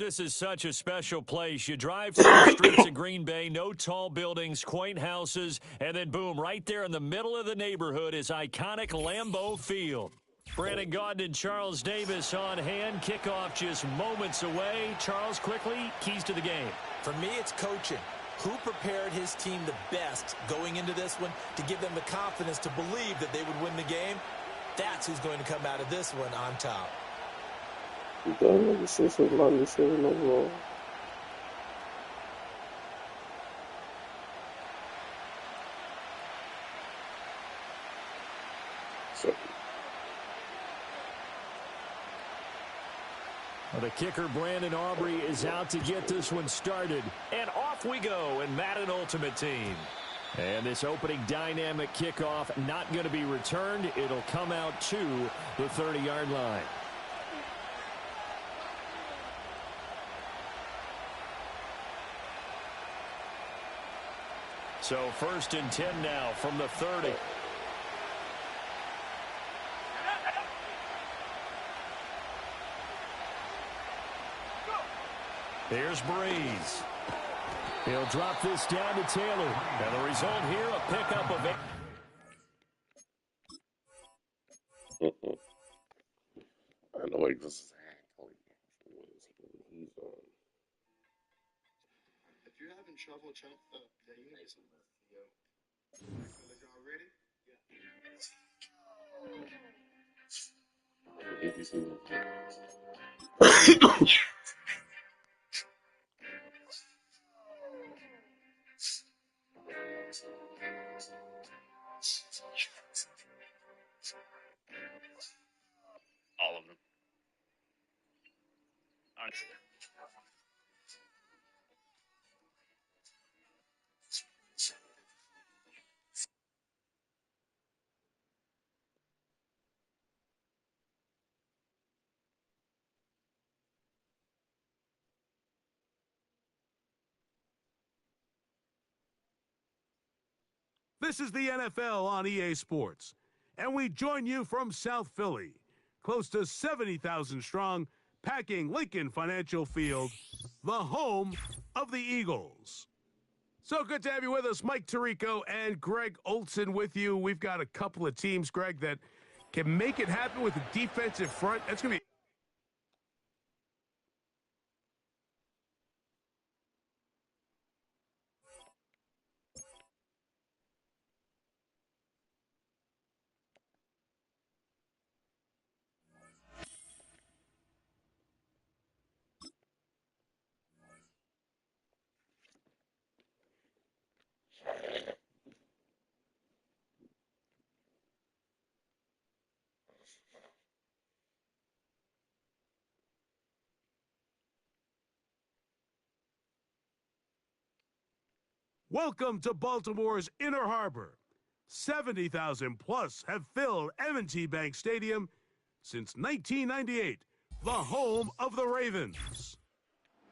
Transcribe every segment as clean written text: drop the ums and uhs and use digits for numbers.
This is such a special place. You drive through the streets of Green Bay, no tall buildings, quaint houses, and then boom, right there in the middle of the neighborhood is iconic Lambeau Field. Brandon Gaudin and Charles Davis on hand. Kickoff just moments away. Charles, quickly, keys to the game. For me, it's coaching. Who prepared his team the best going into this one to give them the confidence to believe that they would win the game? That's who's going to come out of this one on top. That nigga says his line saying overall. Well, the kicker, Brandon Aubrey, is out to get this one started. And off we go in Madden Ultimate Team. And this opening dynamic kickoff not going to be returned. It'll come out to the 30-yard line. So 1st and 10 now from the 30. Here's Breeze. He'll drop this down to Taylor. And the result here, a pickup of 8. I know exactly what he's on. If you're having trouble getting this, y'all ready? ABC. All of them. This is the NFL on EA Sports, and we join you from South Philly, close to 70,000 strong, packing Lincoln Financial Field, the home of the Eagles. So good to have you with us. Mike Tirico and Greg Olson with you. We've got a couple of teams, Greg, that can make it happen with a defensive front. That's going to be... Welcome to Baltimore's Inner Harbor. 70,000 plus have filled M&T Bank Stadium since 1998, the home of the Ravens.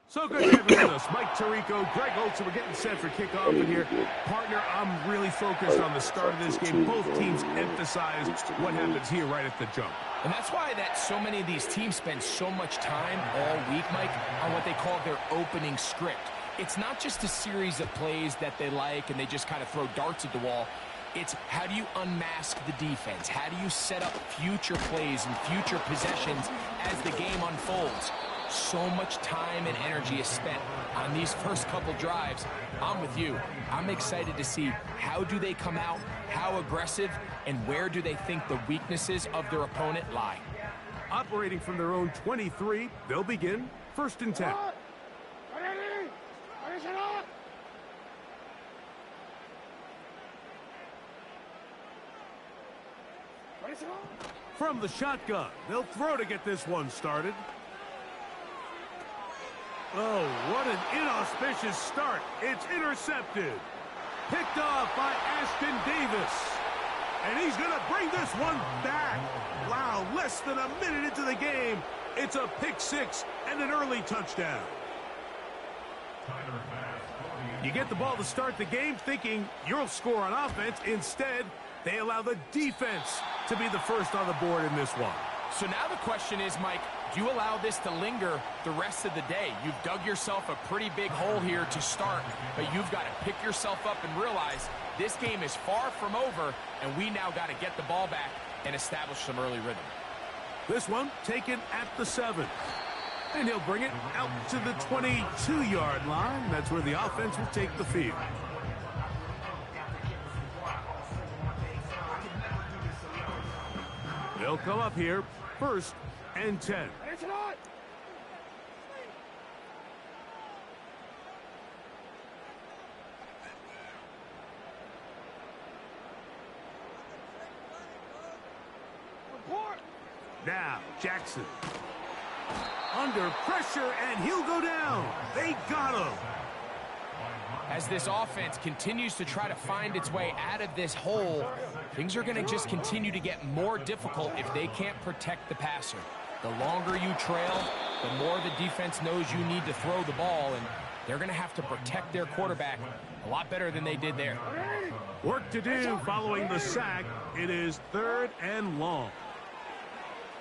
So good to have you with us. Mike Tirico, Greg Olson, we're getting set for kickoff in here. Partner, I'm really focused on the start of this game. Both teams emphasize what happens here right at the jump. And that's why that so many of these teams spend so much time all week, Mike, on what they call their opening script. It's not just a series of plays that they like and they just kind of throw darts at the wall. It's how do you unmask the defense? How do you set up future plays and future possessions as the game unfolds? So much time and energy is spent on these first couple drives. I'm with you. I'm excited to see how do they come out, how aggressive, and where do they think the weaknesses of their opponent lie. Operating from their own 23, they'll begin 1st and 10. From the shotgun, they'll throw to get this one started. Oh, what an inauspicious start. It's intercepted. Picked off by Ashton Davis. And he's going to bring this one back. Wow, less than a minute into the game. It's a pick six and an early touchdown. You get the ball to start the game thinking you'll score on offense. Instead, they allow the defense to be the first on the board in this one. So now the question is, Mike, do you allow this to linger the rest of the day? You've dug yourself a pretty big hole here to start, but you've got to pick yourself up and realize this game is far from over, and we now got to get the ball back and establish some early rhythm. This one taken at the 7. And he'll bring it out to the 22-yard line. That's where the offense will take the field. They'll come up here, 1st and 10. Now, Jackson. Under pressure, and he'll go down. They got him. As this offense continues to try to find its way out of this hole, things are going to just continue to get more difficult if they can't protect the passer. The longer you trail, the more the defense knows you need to throw the ball, and they're going to have to protect their quarterback a lot better than they did there. Work to do following the sack. It is 3rd and long.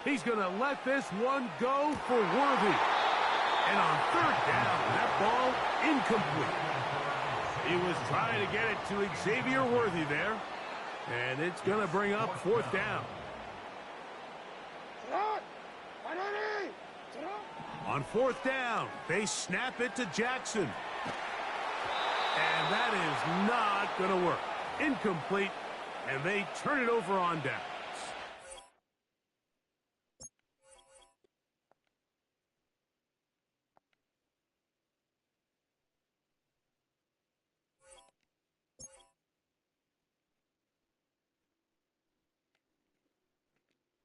He's going to let this one go for Worthy. And on 3rd down, that ball incomplete. He was trying to get it to Xavier Worthy there. And it's going to bring up 4th down. On 4th down, they snap it to Jackson. And that is not going to work. Incomplete, and they turn it over on downs.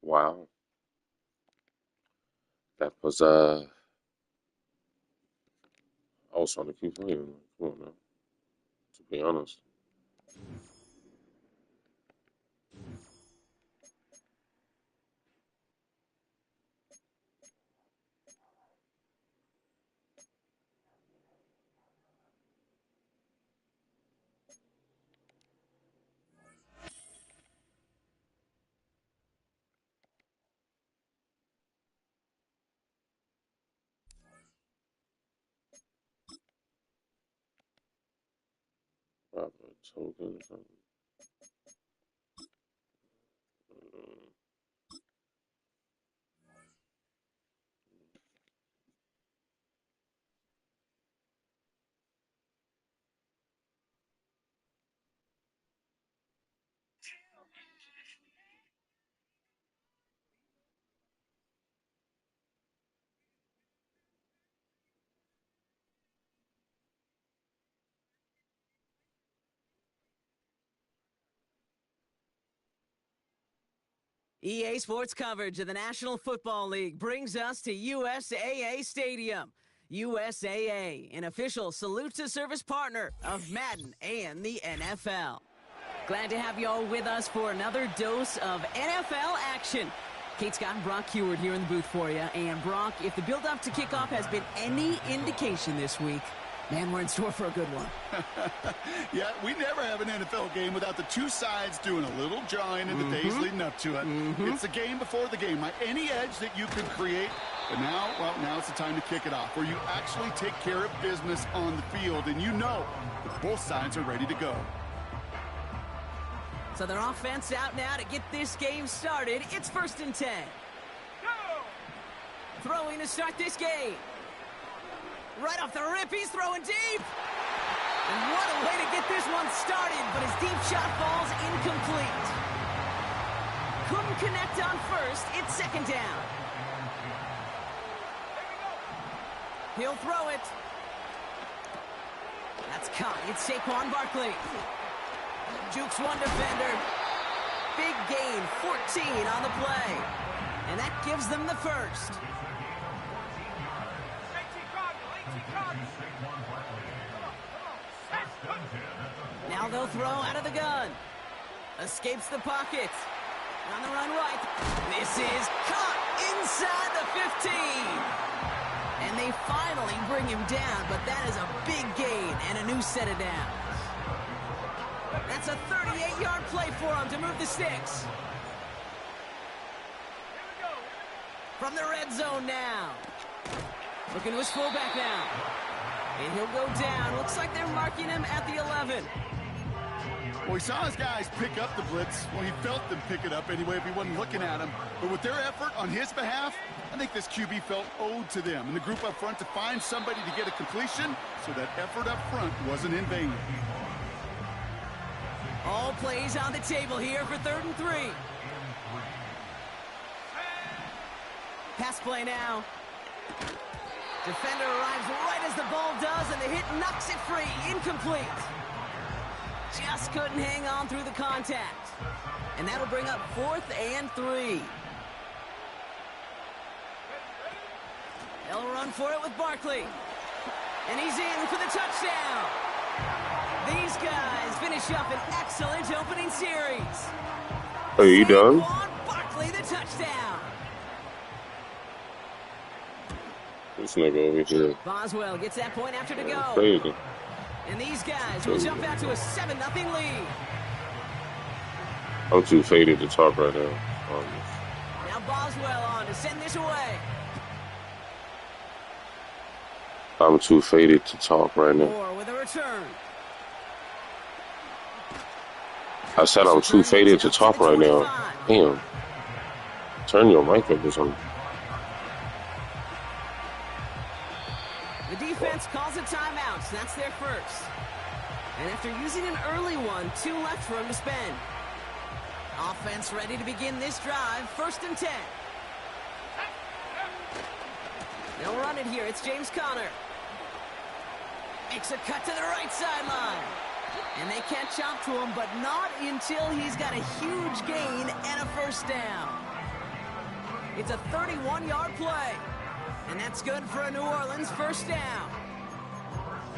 Wow. That was I was trying to keep playing. Come on now. To be honest. Robert Token. EA Sports coverage of the National Football League brings us to USAA Stadium. USAA, an official salute-to-service partner of Madden and the NFL. Glad to have you all with us for another dose of NFL action. Kate Scott and Brock Heward here in the booth for you. And Brock, if the build-up to kickoff has been any indication this week, man, we're in store for a good one. Yeah, we never have an NFL game without the two sides doing a little jawing in the days leading up to it. It's the game before the game. Any edge that you could create, but now, well, now it's the time to kick it off, where you actually take care of business on the field, and you know that both sides are ready to go. So their offense out now to get this game started. It's 1st and 10. Throwing to start this game. Right off the rip, he's throwing deep. And what a way to get this one started, but his deep shot falls incomplete. Couldn't connect on 1st, it's 2nd down. He'll throw it. That's caught. It's Saquon Barkley. Jukes one defender. Big gain, 14 on the play. And that gives them the 1st. Now they'll throw out of the gun. Escapes the pocket. On the run right. This is caught inside the 15. And they finally bring him down, but that is a big gain and a new set of downs. That's a 38-yard play for him to move the sticks. from the red zone now. Looking to his fullback now. And he'll go down. Looks like they're marking him at the 11. Well, he saw his guys pick up the blitz. Well, he felt them pick it up anyway if he wasn't looking at him. But with their effort on his behalf, I think this QB felt owed to them and the group up front to find somebody to get a completion so that effort up front wasn't in vain. All plays on the table here for 3rd and 3. Pass play now. Defender arrives right as the ball does, and the hit knocks it free. Incomplete. Just couldn't hang on through the contact. And that'll bring up 4th and 3. They'll run for it with Barkley. And he's in for the touchdown. These guys finish up an excellent opening series. Are you done? Barkley, the touchdown. This nigga over here. Boswell gets that point after to go. Crazy. And these guys will jump out to a 7-0 lead. I'm too faded to talk right now. Now Boswell on to send this away. I'm too faded to talk right now. Moore with a return. I said I'm too faded to talk right now. Damn. Turn your mic up or something. The defense calls a timeout. So that's their first. And after using an early one, 2 left for him to spend. Offense ready to begin this drive. 1st and 10. They'll run it here. It's James Conner. Makes a cut to the right sideline. And they catch up to him, but not until he's got a huge gain and a 1st down. It's a 31-yard play. And that's good for a New Orleans 1st down.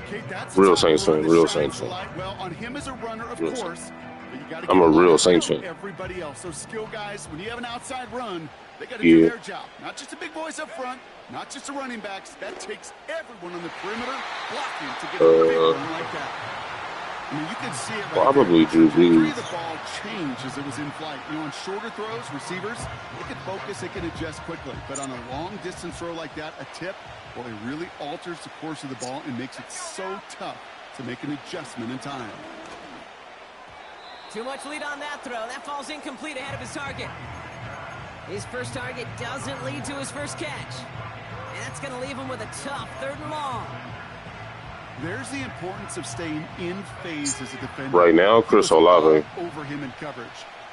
Okay, that's Real Saints fan, real Saints fan. Well, on him as a runner, of Real course. But you gotta I'm a real Saints fan. Everybody else, those skill guys, when you have an outside run, they got to do their job. Not just the big boys up front, not just the running backs. That takes everyone on the perimeter blocking to get a big one like that. I mean, you can see it right probably there. Drew The trajectory Brees. of the ball changed as it was in flight. You know, on shorter throws, receivers, they can focus, they can adjust quickly. But on a long-distance throw like that, a tip, well, it really alters the course of the ball and makes it so tough to make an adjustment in time. Too much lead on that throw. That falls incomplete ahead of his target. His first target doesn't lead to his first catch. And that's going to leave him with a tough 3rd and long. There's the importance of staying in phase as a defender. Right now, Chris Olave. Over him in coverage.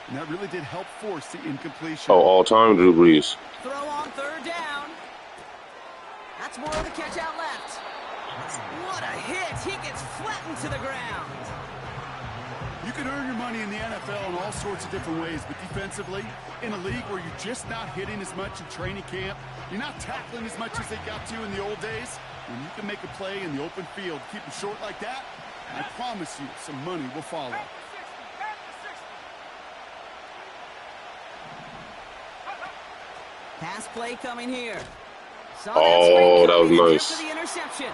And that really did help force the incompletion. Oh, all-time Drew Brees. Throw on 3rd down. That's more of the catch out left. What a hit. He gets flattened to the ground. You can earn your money in the NFL in all sorts of different ways, but defensively, in a league where you're just not hitting as much in training camp, you're not tackling as much as they got to in the old days, when you can make a play in the open field, keep them short like that, I promise you some money will follow. Pass play coming here. Oh, that was nice. For the interception.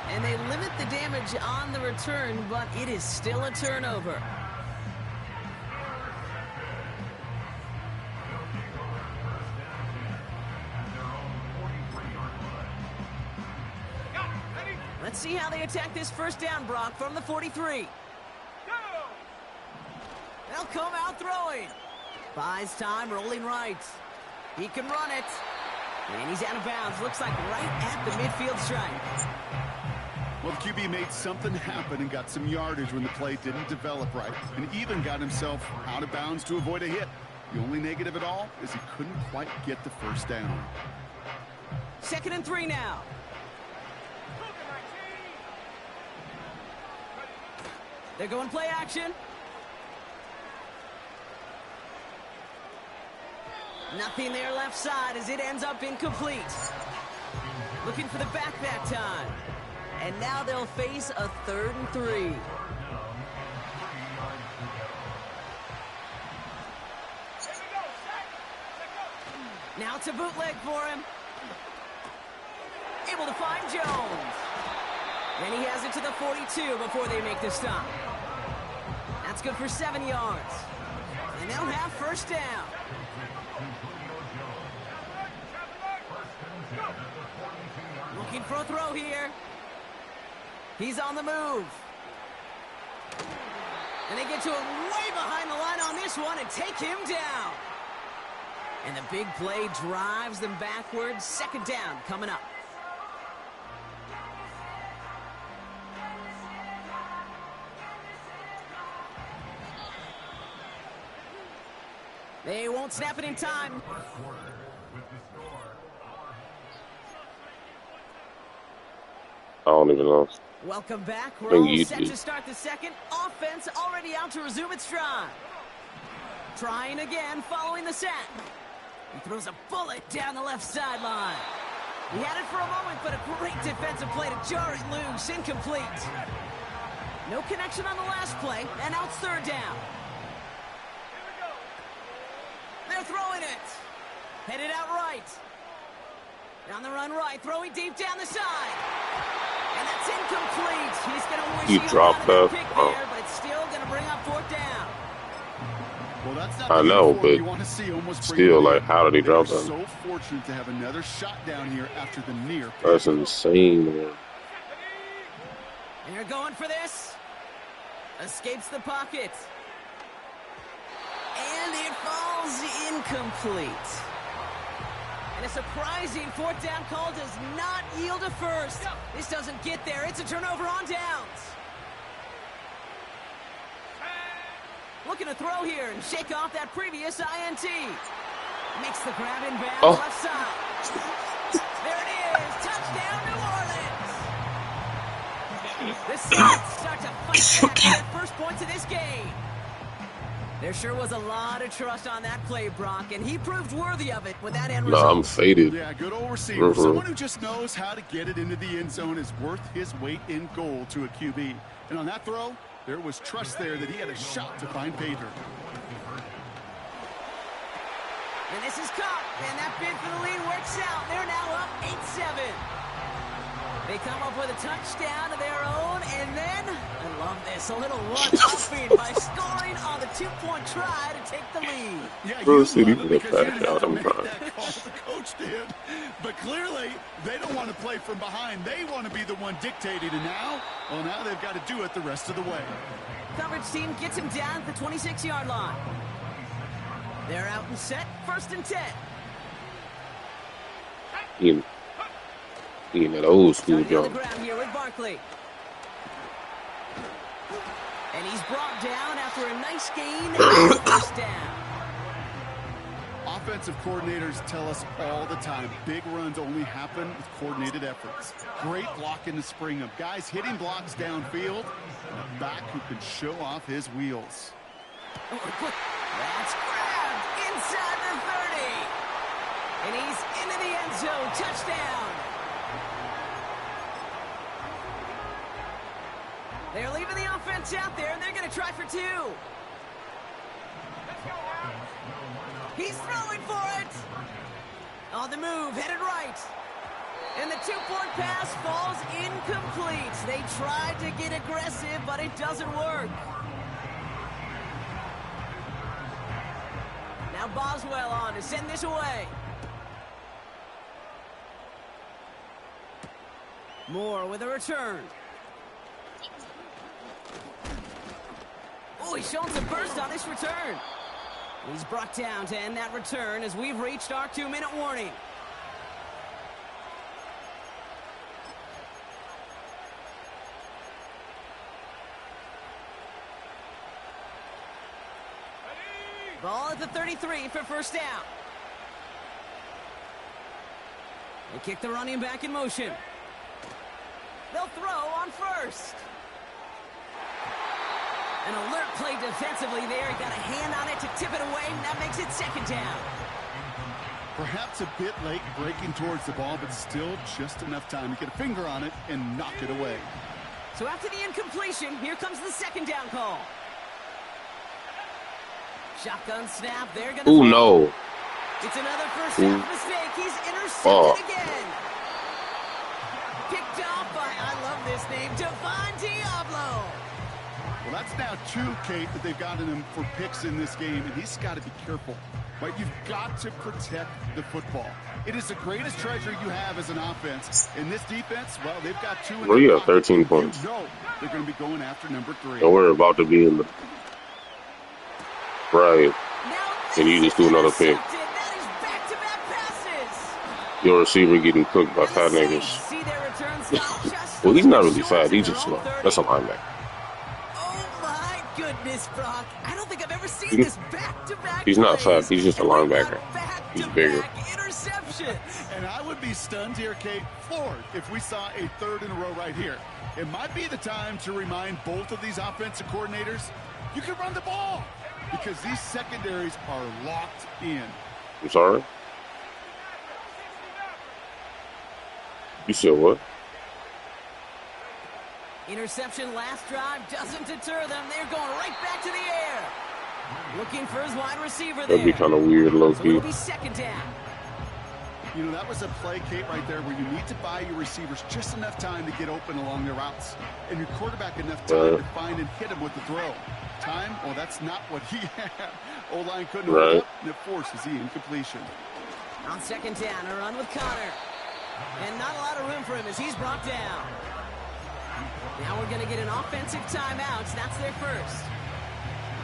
And they limit the damage on the return, but it is still a turnover. Let's see how they attack this 1st down, Brock, from the 43. They'll come out throwing. Buys time, rolling right. He can run it. And he's out of bounds. Looks like right at the midfield stripe. Well, the QB made something happen and got some yardage when the play didn't develop right, and even got himself out of bounds to avoid a hit. The only negative at all is he couldn't quite get the 1st down. 2nd and 3 now. They're going play action. Nothing there left side as it ends up incomplete. Looking for the back that time. And now they'll face a 3rd and 3. Now it's a bootleg for him. Able to find Jones. And he has it to the 42 before they make the stop. That's good for 7 yards. And they'll have 1st down. for a throw here. He's on the move. And they get to him way behind the line on this one and take him down. And the big play drives them backwards. Second down coming up. They won't snap it in time. I don't even know. Welcome back. We're Thank all you, set dude. to start the second. Offense already out to resume its stride. Trying again following the sack. He throws a bullet down the left sideline. He had it for a moment, but a great defensive play to jar it loose. Incomplete. No connection on the last play, and now it's third down. They're throwing it. Headed out right. Down the run right, throwing deep down the side. And that's incomplete. He's going to wish He he dropped had a that. pick Oh. there, but it's still going to bring up fourth down. Well, that's not I the know, uniform but you want to see almost bring still, it in. like, how did he drop They're that? so fortunate to have another shot down here after the near. That's insane, man. And they're going for this. Escapes the pocket. And it falls incomplete. And a surprising fourth down call does not yield a first. This doesn't get there. It's a turnover on downs. Looking to throw here and shake off that previous INT. Makes the grab in bounds left side. There it is. Touchdown, New Orleans. The Saints start to fight back for their first points of this game. There sure was a lot of trust on that play, Brock, and he proved worthy of it with that end result. No, I'm faded. Yeah, good old receiver. Someone who just knows how to get it into the end zone is worth his weight in gold to a QB. And on that throw, there was trust there that he had a shot to find pay dirt. And this is caught, and that bid for the lead works out. They're now up 8-7. They come up with a touchdown of their own, and then, I love this, a little one-upping by scoring on the two-point try to take the lead. Yeah, Bro, you see, love these it are because you back didn't have out. to I'm make fine. that call. The coach did. But clearly, they don't want to play from behind. They want to be the one dictating. And now, well, now they've got to do it the rest of the way. Coverage team gets him down at the 26-yard line. They're out and set, 1st and 10. He in that old school Starting on the jump. ground here with Barkley. And he's brought down after a nice gain and first down. Offensive coordinators tell us all the time, big runs only happen with coordinated efforts. Great block in the spring of guys hitting blocks downfield, and a back who can show off his wheels. Oh, that's grabbed inside the 30. And he's into the end zone. Touchdown. They're leaving the offense out there, and they're going to try for two. He's throwing for it. On the move, headed right. And the two-point pass falls incomplete. They tried to get aggressive, but it doesn't work. Now Boswell on to send this away. Moore with a return. Oh, he's showing some burst on this return. He's brought down to end that return as we've reached our 2-minute warning. Ball at the 33 for first down. They kick the running back in motion. They'll throw on first. An alert play defensively there. He got a hand on it to tip it away, and that makes it second down. Perhaps a bit late breaking towards the ball, but still just enough time to get a finger on it and knock it away. So after the incompletion, here comes the second down call. Shotgun snap. They're going to Ooh, no. It's another first half mistake. He's intercepted again. Picked off by, I love this name, Devon Diablo. That's now 2, Kate, that they've gotten him for picks in this game, and he's got to be careful. Right? You've got to protect the football. It is the greatest treasure you have as an offense. In this defense, well, they've got 2 in Well, their yeah, pocket. 13 points. You know they're going to be going after number 3. And we're about to be in the right. And you just do another pick. That is back-to-back passes. Your receiver getting cooked by fat niggas. See their return stop just Well, he's not really short fat. to He's their just own slow. 30. That's a linebacker. Oh my goodness, Brock! I don't think I've ever seen this back-to-back. He's not plays. fat. He's just a And we've linebacker. got He's bigger. back-to-back interceptions. And I would be stunned here, Kate, floored, if we saw a 3rd in a row right here. It might be the time to remind both of these offensive coordinators, you can run the ball because these secondaries are locked in. I'm sorry? You said what? Interception last drive doesn't deter them. They're going right back to the air. Looking for his wide receiver there. That'd be kind of weird, low So key. it'll be 2nd down. You know, that was a play, Kate, right there where you need to buy your receivers just enough time to get open along their routes. And your quarterback enough time to find and hit him with the throw. Time? Well, that's not what he had. O-line couldn't hold up, and it forces the incompletion. On 2nd down, a run with Connor. And not a lot of room for him as he's brought down. Now we're going to get an offensive timeout. That's their first.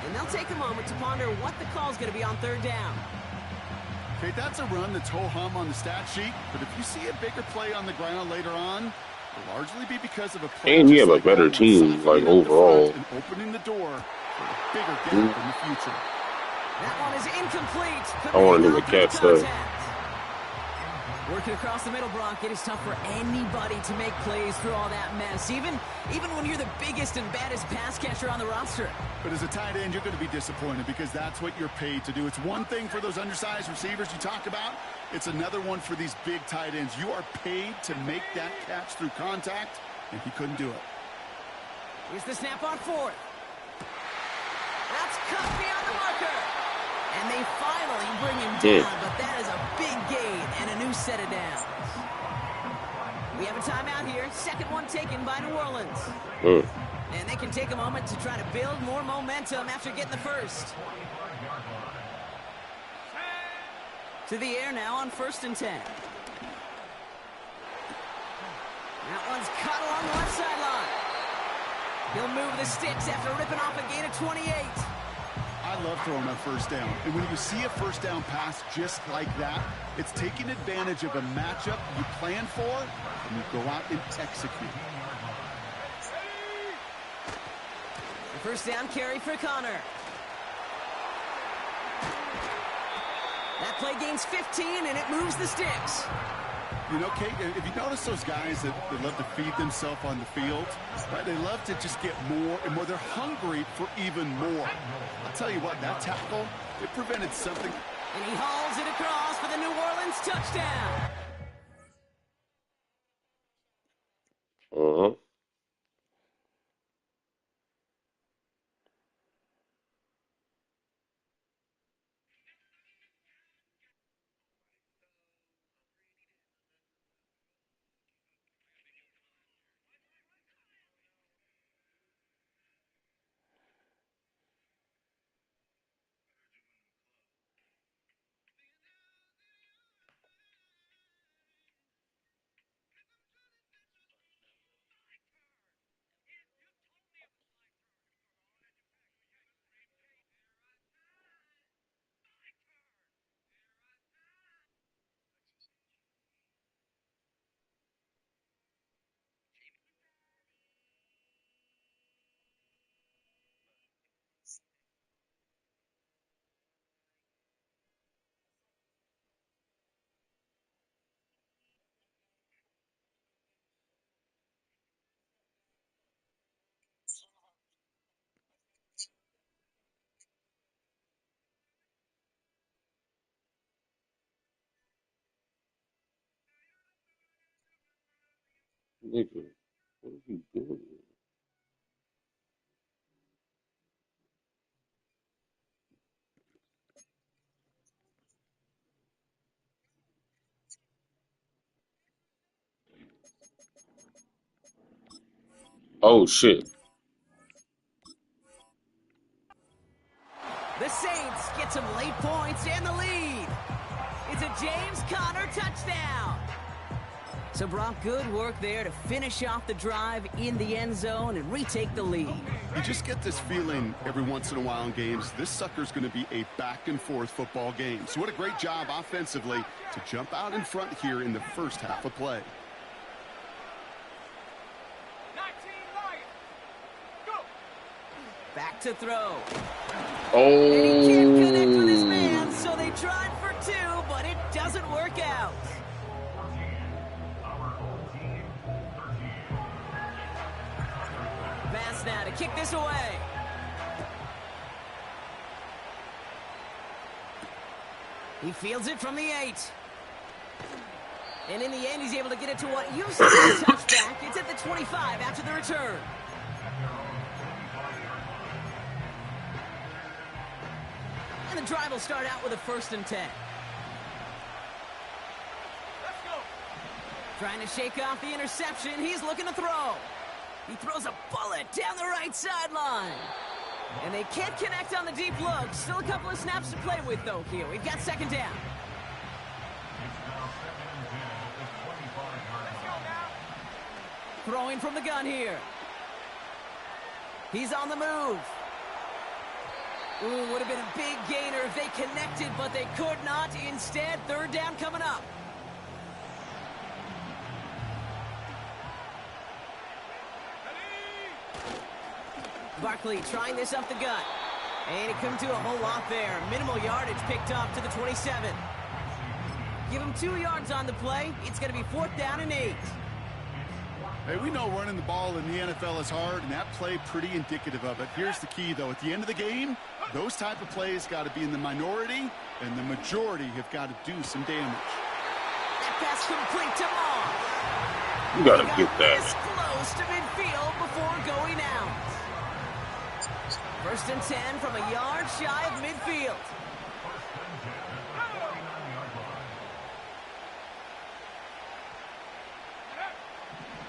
And they'll take a moment to ponder what the call's going to be on 3rd down. Okay, that's a run that's ho-hum on the stat sheet, but if you see a bigger play on the ground later on, it'll largely be because of a play. And you have a like better that, team, like, siphoning up the overall. front and opening the door for a bigger gap in the future. That one is incomplete. I want to do a catch, though. Working across the middle, Brock, it is tough for anybody to make plays through all that mess, even when you're the biggest and baddest pass catcher on the roster. But as a tight end, you're going to be disappointed because that's what you're paid to do. It's one thing for those undersized receivers you talk about. It's another one for these big tight ends. You are paid to make that catch through contact, and he couldn't do it. Here's the snap on 4th. That's cut beyond the marker. And they finally bring him down, but that is a big gain and a new set of downs. We have a timeout here. 2nd one taken by New Orleans. And they can take a moment to try to build more momentum after getting the first. To the air now on 1st and 10. That one's cut along the left sideline. He'll move the sticks after ripping off a gain of 28. I love throwing on 1st down. And when you see a 1st down pass just like that, it's taking advantage of a matchup you plan for, and you go out and execute. The 1st down carry for Connor. That play gains 15, and it moves the sticks. You know, Kate, if you notice those guys that love to feed themselves on the field, right? They love to just get more and more. They're hungry for even more. I'll tell you what, that tackle, it prevented something. And he hauls it across for the New Orleans touchdown. Nigga, what are you doing? Oh, shit. So, Brock, good work there to finish off the drive in the end zone and retake the lead. You just get this feeling every once in a while in games, this sucker's going to be a back-and-forth football game. So what a great job offensively to jump out in front here in the first half of play. Back to throw. Oh. And he can't connect with his man, so they tried for two, but it doesn't work out. Pass now to kick this away. He fields it from the 8. And in the end, he's able to get it to what used to be a touchback. It's at the 25 after the return. And the drive will start out with a 1st and 10. Let's go. Trying to shake off the interception. He's looking to throw. He throws a bullet down the right sideline. And they can't connect on the deep look. Still a couple of snaps to play with, though, here. We've got 2nd down. Throwing from the gun here. He's on the move. Ooh, would have been a big gainer if they connected, but they could not. Instead, 3rd down coming up. Barkley trying this up the gut. And it comes to a whole lot there. Minimal yardage picked up to the 27. Give him 2 yards on the play. It's going to be 4th down and 8. Hey, we know running the ball in the NFL is hard, and that play pretty indicative of it. Here's the key, though. At the end of the game, those type of plays got to be in the minority, and the majority have got to do some damage. That pass complete to Moss. You got to get that. This close to midfield before going out. 1st and 10 from a yard shy of midfield.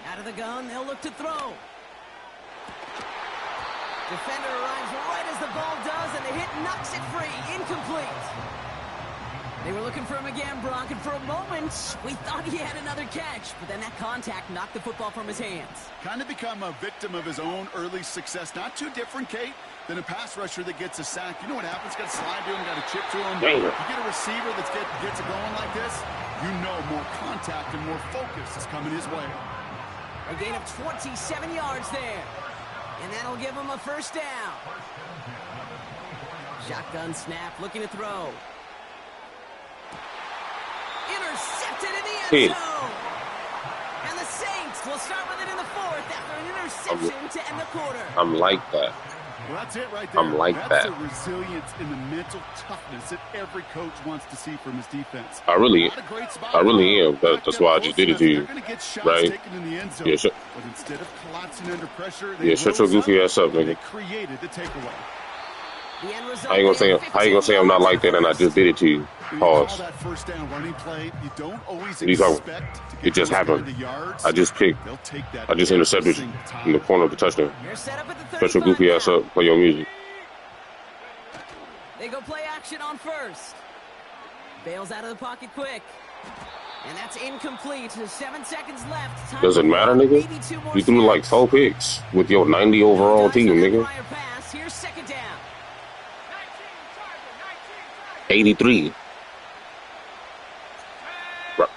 Out of the gun, they'll look to throw. Defender arrives right as the ball does, and the hit knocks it free. Incomplete. They were looking for him again, Brock, and for a moment, we thought he had another catch, but then that contact knocked the football from his hands. Kind of become a victim of his own early success. Not too different, Kate, than a pass rusher that gets a sack. You know what happens? Got to slide to him, got to chip to him. Damn. You get a receiver that gets it going like this, you know more contact and more focus is coming his way. A gain of 27 yards there. And that'll give him a 1st down. Shotgun snap, looking to throw. Intercepted in the end zone. And the Saints will start with it in the 4th after an interception to end the quarter. I'm like that. Well, that's it right there. I'm like that's that. The resilience and the mental toughness that every coach wants to see from his defense. I really am. That's why I just did it to you. Right? Yeah, but instead of collapsing under pressure, shut your goofy ass up, nigga. They created the takeaway. How you gonna say I'm not like that and I just did it to you? Pause. That 1st down running play, you don't always expect to get it just happened. I just picked. I just intercepted you in the corner of the touchdown. Shut your goofy ass up. Play your music. They go play action on 1st. Bails out of the pocket quick. And that's incomplete. 7 seconds left. Does it matter, nigga? You threw like 4 picks with your 90 overall team, nigga. Here's 2nd down. 83.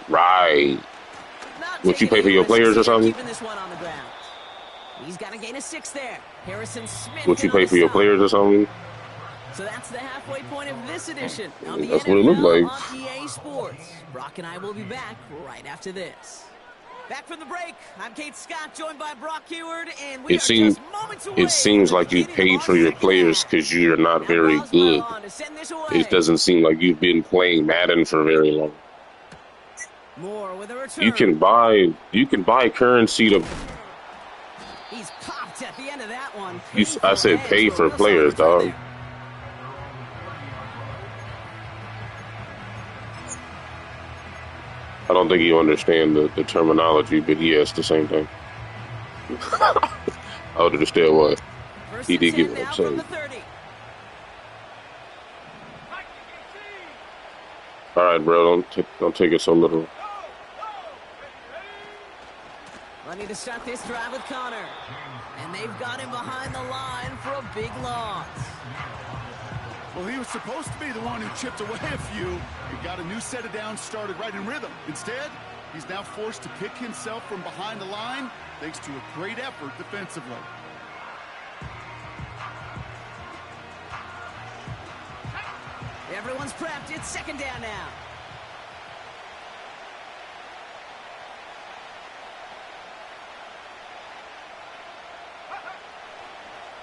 Right. Would you pay for your players or something? He's got to gain a 6 there. Harrison Smith. Would you pay for your players or something? So that's the halfway point of this edition of the That's NFL what it looked like. on EA Sports. Brock and I will be back right after this. Back from the break, I'm Kate Scott, joined by Brock Heward, and we it seems like you paid for your players because you're not very good. It doesn't seem like you've been playing Madden for very long. More with a return. You can buy currency to. He's popped at the end of that one. I said pay for players, dog. I don't think you understand the terminology, but yes, the same thing. I would understand what he did give it up. So. All right, bro, don't take it so literal. Ready to start this drive with Connor. And they've got him behind the line for a big loss. Well, he was supposed to be the one who chipped away a few and got a new set of downs started right in rhythm. Instead, he's now forced to pick himself from behind the line thanks to a great effort defensively. Everyone's prepped. It's second down now.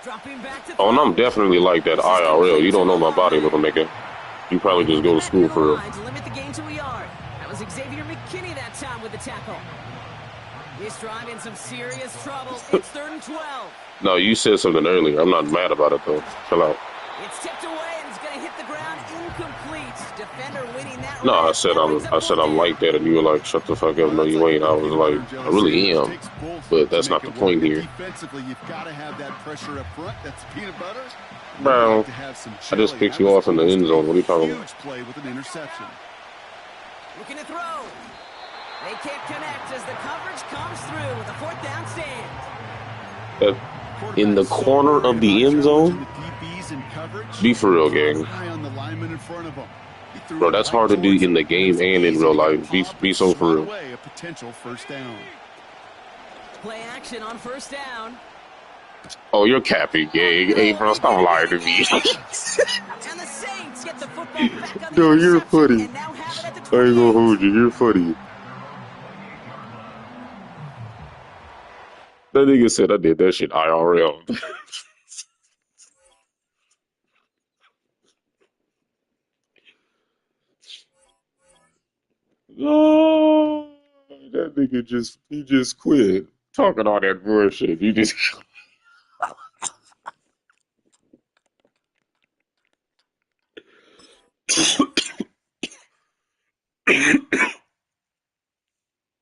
Dropping back to Oh, and I'm definitely like that IRL. You don't know my body, little nigga. You probably just go to school for real. To limit the gain to a yard. That was Xavier McKinney that time with the tackle. This drive in some serious trouble. It's 3rd and 12. No, you said something earlier. I'm not mad about it, though. Chill out. It's tipped away and it's going to hit the ground incomplete. Defender winning that. No, I said I'm like that, and you were like, shut the fuck up. No, you ain't. I was like, I really am. But that's not the point here. Defensively, you've got to have that pressure up front. That's peanut butter. Bro, I just picked you off in the end zone. What are you talking about? Huge play with an interception. Looking to throw. They can't connect as the coverage comes through with a 4th down stand. In the corner of the end zone? Be for real, gang. Bro, that's hard to do in the game and in real life. Be so for real. A potential first down. Play action on 1st down. Oh, you're capping, gang. Hey, bro, stop lying to me. And the Saints get the football back on the No, you're funny. and now have it at the I ain't 28. gonna hold you. You're funny. That nigga said I did that shit IRL. Oh, that nigga just quit talking all that bullshit. You just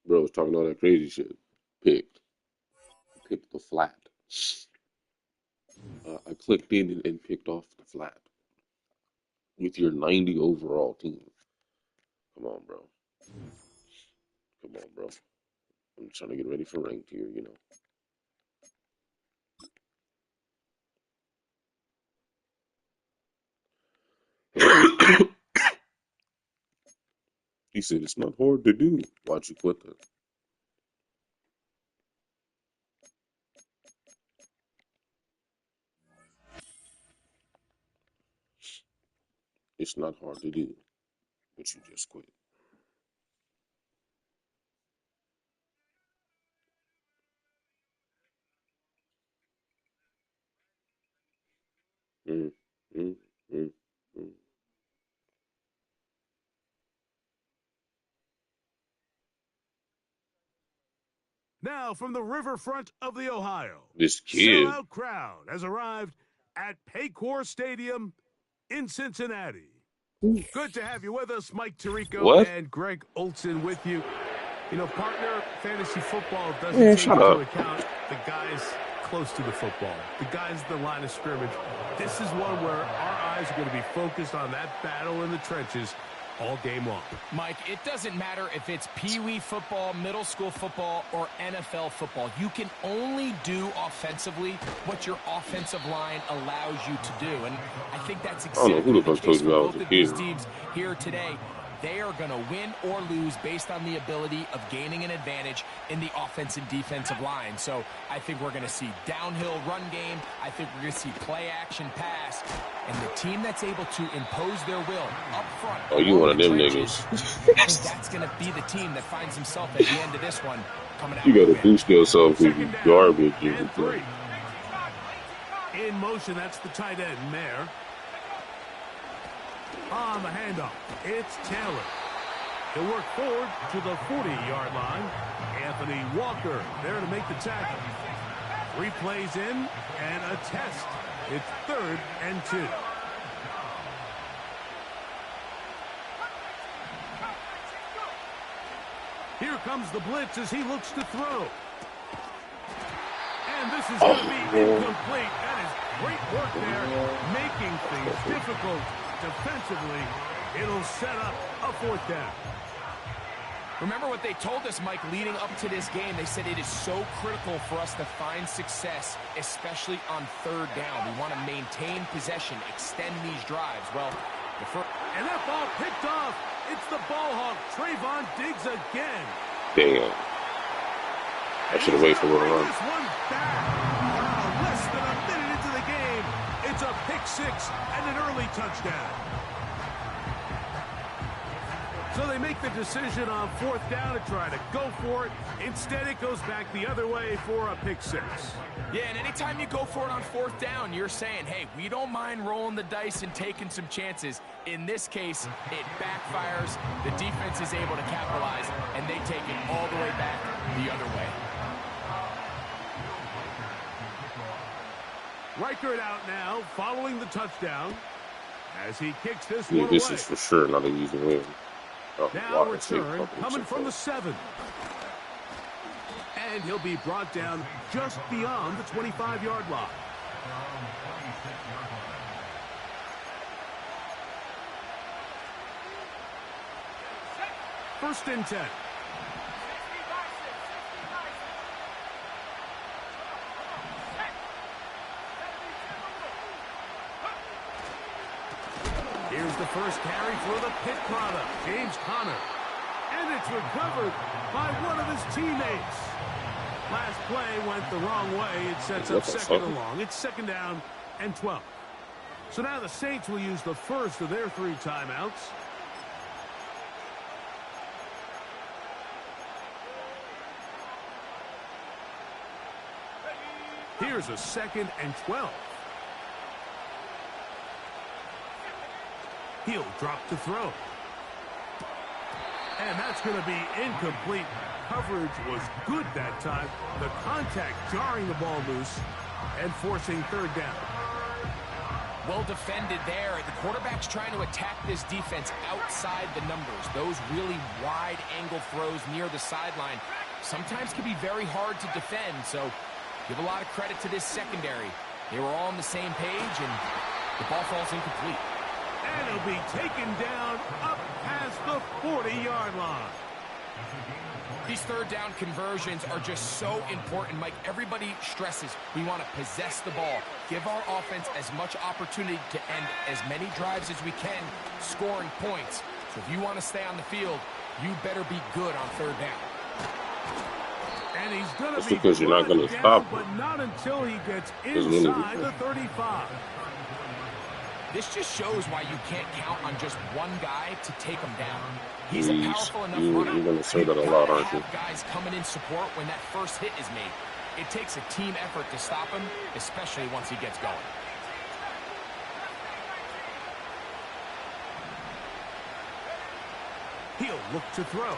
bro was talking all that crazy shit. Picked the flat. I clicked in and picked off the flat with your 90 overall team. Come on, bro. Come on, bro. I'm trying to get ready for ranked here, you know. He said it's not hard to do. Why'd you quit that? It's not hard to do, but you just quit. Mm, mm, mm, mm. Now from the riverfront of the Ohio, This kid. sellout crowd has arrived at Paycor Stadium in Cincinnati. Good to have you with us, Mike Tirico What? and Greg Olson with you. You know, partner, fantasy football doesn't Man, take shut into up. account the guys close to the football, the guys at the line of scrimmage. This is one where our eyes are going to be focused on that battle in the trenches all game long. Mike, it doesn't matter if it's Pee-wee football, middle school football, or NFL football. You can only do offensively what your offensive line allows you to do. And I think that's don't know exactly who the the fuck case told for you I both was a of these kid. teams here today. They are going to win or lose based on the ability of gaining an advantage in the offense and defensive line. So I think we're going to see downhill run game. I think we're going to see play action pass. And the team that's able to impose their will up front. Oh, you one of them trenches, niggas. I think that's going to be the team that finds himself at the end of this one coming out. You gotta with a win. boost yourself with Second down garbage. and 3. In motion, that's the tight end, Mayer. On the handoff, it's Taylor. He'll work forward to the 40-yard line. Anthony Walker there to make the tackle. 3 plays in and a test. It's 3rd and 2. Here comes the blitz as he looks to throw. And this is going to be incomplete. That is great work there, making things difficult defensively. It'll set up a 4th down. Remember what they told us, Mike, leading up to this game. They said it is so critical for us to find success, especially on third down. We want to maintain possession, extend these drives. Well, and that ball picked off. It's the ball hawk, Trayvon Diggs again. Damn. I should have waited for a run. This one back. Wow, less than a minute into the game. It's a pick six and an early touchdown. So they make the decision on fourth down to try to go for it. Instead, it goes back the other way for a pick six. Yeah, and anytime you go for it on fourth down, you're saying, hey, we don't mind rolling the dice and taking some chances. In this case, it backfires. The defense is able to capitalize, and they take it all the way back the other way. Reichert out now, following the touchdown, as he kicks this Yeah, one this away. is for sure not an easy win. Oh, Now return coming from the 7. And he'll be brought down just beyond the 25-yard line. First and 10. Here's the first carry for the Pitt product, James Conner. And it's recovered by one of his teammates. Last play went the wrong way. It sets up second and long. It's second down and 12. So now the Saints will use the first of their 3 timeouts. Here's a second and 12. He'll drop to throw. And that's going to be incomplete. Coverage was good that time. The contact jarring the ball loose and forcing third down. Well defended there. The quarterback's trying to attack this defense outside the numbers. Those really wide angle throws near the sideline sometimes can be very hard to defend. So give a lot of credit to this secondary. They were all on the same page, and the ball falls incomplete. And he'll be taken down up past the 40-yard line. These third down conversions are just so important, Mike. Everybody stresses we want to possess the ball, give our offense as much opportunity to end as many drives as we can, scoring points. So if you want to stay on the field, you better be good on third down. And he's going to That's be because you're not going to stop him. but not until he gets inside the 35. This just shows why you can't count on just one guy to take him down. He's a powerful enough runner. You're going to say that a lot, aren't you? Guys coming in support when that first hit is made. It takes a team effort to stop him, especially once he gets going. He'll look to throw.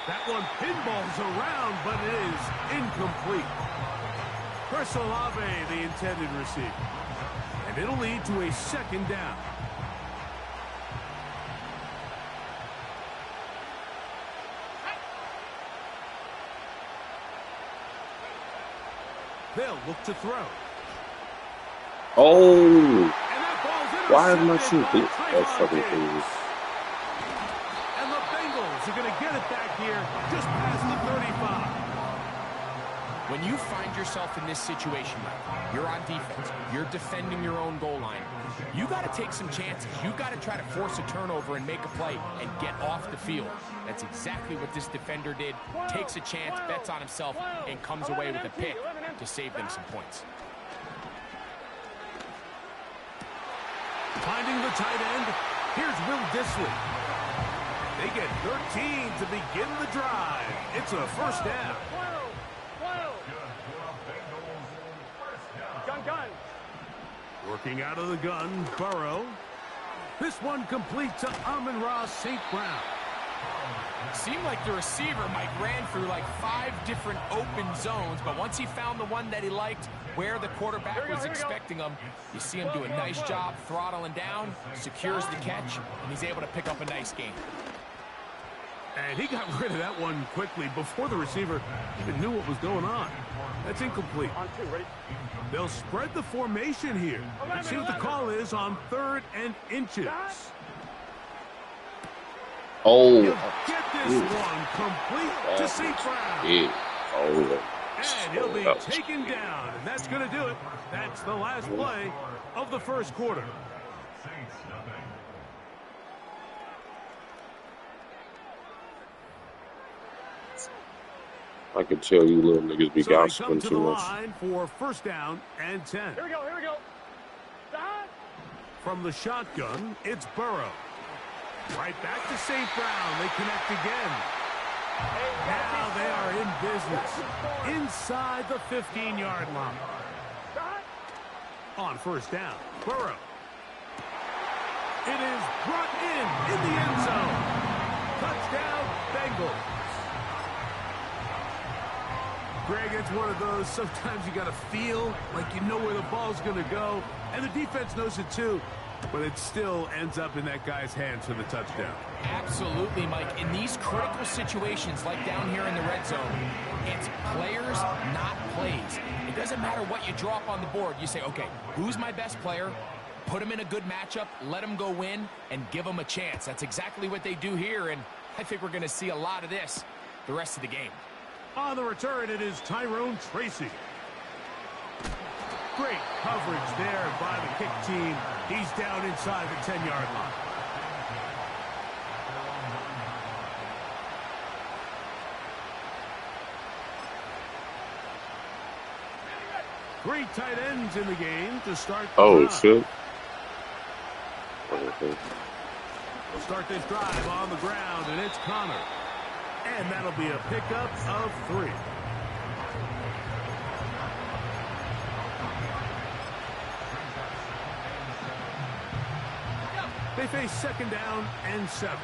That one pinballs around, but it is incomplete. Chris Olave, the intended receiver. And it'll lead to a second down. They'll look to throw. Oh! And that ball's Why am I intercepted shooting? by That's Trayvon fucking Diggs. crazy. And the Bengals are going to get it back here just past the 35. When you find yourself in this situation, you're on defense, you're defending your own goal line, you got to take some chances. You got to try to force a turnover and make a play and get off the field. That's exactly what this defender did. Takes a chance, bets on himself, and comes away with a pick to save them some points. Finding the tight end, here's Will Disley. They get 13 to begin the drive. It's a first down. Gun. Working out of the gun, Burrow. This one complete to Amon-Ra St. Brown. Seemed like the receiver, Mike, ran through like 5 different open zones, but once he found the one that he liked, where the quarterback was expecting him, you see him do a nice job throttling down, secures the catch, and he's able to pick up a nice gain. And he got rid of that one quickly before the receiver even knew what was going on. That's incomplete. On 2, ready? They'll spread the formation here. Let's see what the call is on 3rd and inches. Oh, He'll get this one complete to St. Brown. yeah. Oh, And he'll be that was taken down, and that's going to do it. That's the last play of the first quarter. I can tell you little niggas be So they come gossiping to the too much. line for first down and 10. Here we go, here we go. From the shotgun, it's Burrow. Right back to St. Brown. They connect again. Now they are in business inside the 15-yard line. On first down, Burrow. It is brought in the end zone. Touchdown, Bengals. Greg, it's one of those, sometimes you got to feel like you know where the ball's going to go, and the defense knows it too, but it still ends up in that guy's hands for the touchdown. Absolutely, Mike. In these critical situations, like down here in the red zone, it's players, not plays. It doesn't matter what you draw up on the board. You say, okay, who's my best player? Put him in a good matchup, let him go win, and give him a chance. That's exactly what they do here, and I think we're going to see a lot of this the rest of the game. On the return, it is Tyrone Tracy. Great coverage there by the kick team. He's down inside the 10-yard line. Great tight ends in the game to start the drive. Shit. Okay. We'll start this drive on the ground, and it's Connor. And that'll be a pickup of 3. They face second down and 7.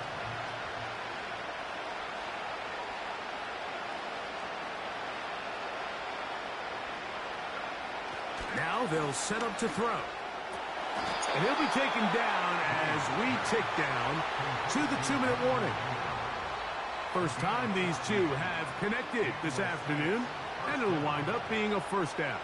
Now they'll set up to throw. And he'll be taken down as we tick down to the 2-minute warning. First time these two have connected this afternoon, and it'll wind up being a first down.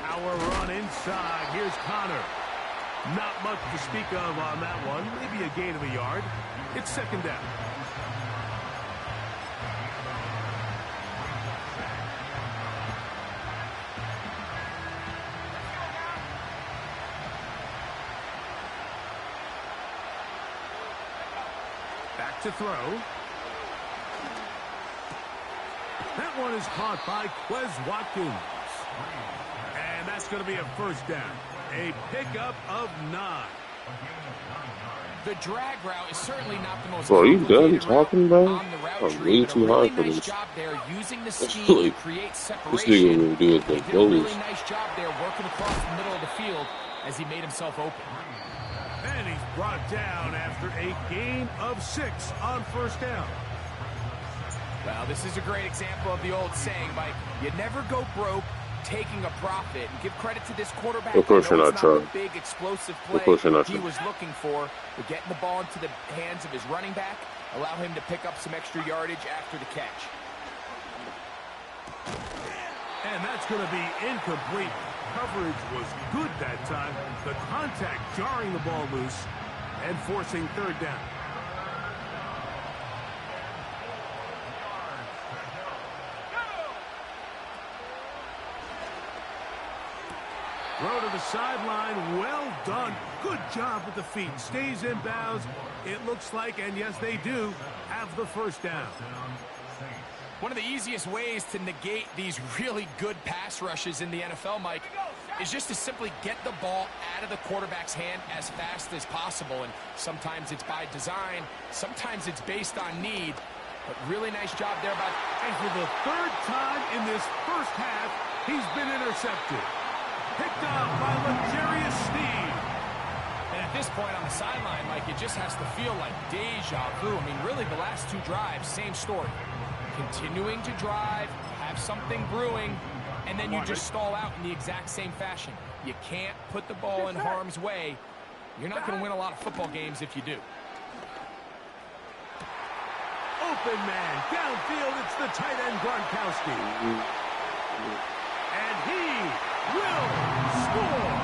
Our run inside. Here's Connor. Not much to speak of on that one. Maybe a gain of a yard. It's second down. Back to throw. That one is caught by Quez Watkins. And that's going to be a first down. A pickup of 9. The drag route is certainly not the most. Bro, are you done complicated talking, route bro? on the route I'm tree, way but a too really high for nice this. job there using the That's scheme like, to create this separation. nigga gonna do it He like did a really goals. nice job there working across the middle of the field as he made himself open. And he's brought down after a gain of 6 on first down. Well, this is a great example of the old saying, Mike. You never go broke taking a profit. And give credit to this quarterback. Of course I know you're it's not, not the Charlie. big explosive Of course play you're not, he Charlie. was looking for, but getting the ball into the hands of his running back, allow him to pick up some extra yardage after the catch. And that's going to be incomplete. Coverage was good that time. The contact jarring the ball loose and forcing third down. Throw to the sideline. Well done. Good job with the feet. Stays in bounds. It looks like, and yes, they do, have the first down. One of the easiest ways to negate these really good pass rushes in the NFL, Mike, is just to simply get the ball out of the quarterback's hand as fast as possible. And sometimes it's by design. Sometimes it's based on need. But really nice job there by... And for the third time in this first half, he's been intercepted. Picked up by Legarius Sneed. And at this point on the sideline, Mike, it just has to feel like deja vu. I mean, really, the last 2 drives, same story. Continuing to drive, have something brewing, and then you just stall out in the exact same fashion. You can't put the ball in harm's way. You're not going to win a lot of football games if you do. open man. Downfield, it's the tight end Gronkowski. And he will score.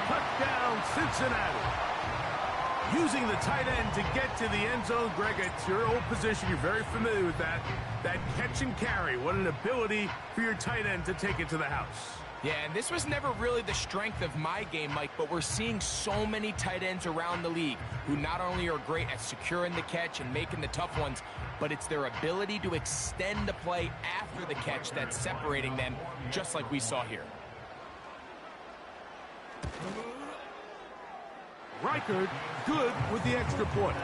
Touchdown, Cincinnati. Using the tight end to get to the end zone, Greg, it's your old position. You're very familiar with that. That catch and carry. What an ability for your tight end to take it to the house. Yeah, and this was never really the strength of my game, Mike, but we're seeing so many tight ends around the league who not only are great at securing the catch and making the tough ones, but it's their ability to extend the play after the catch that's separating them, just like we saw here. Reichard, good with the extra point.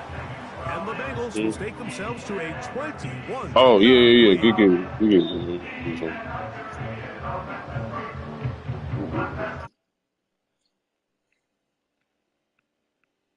And the Bengals will stake themselves to a 21. Oh, yeah. Good game.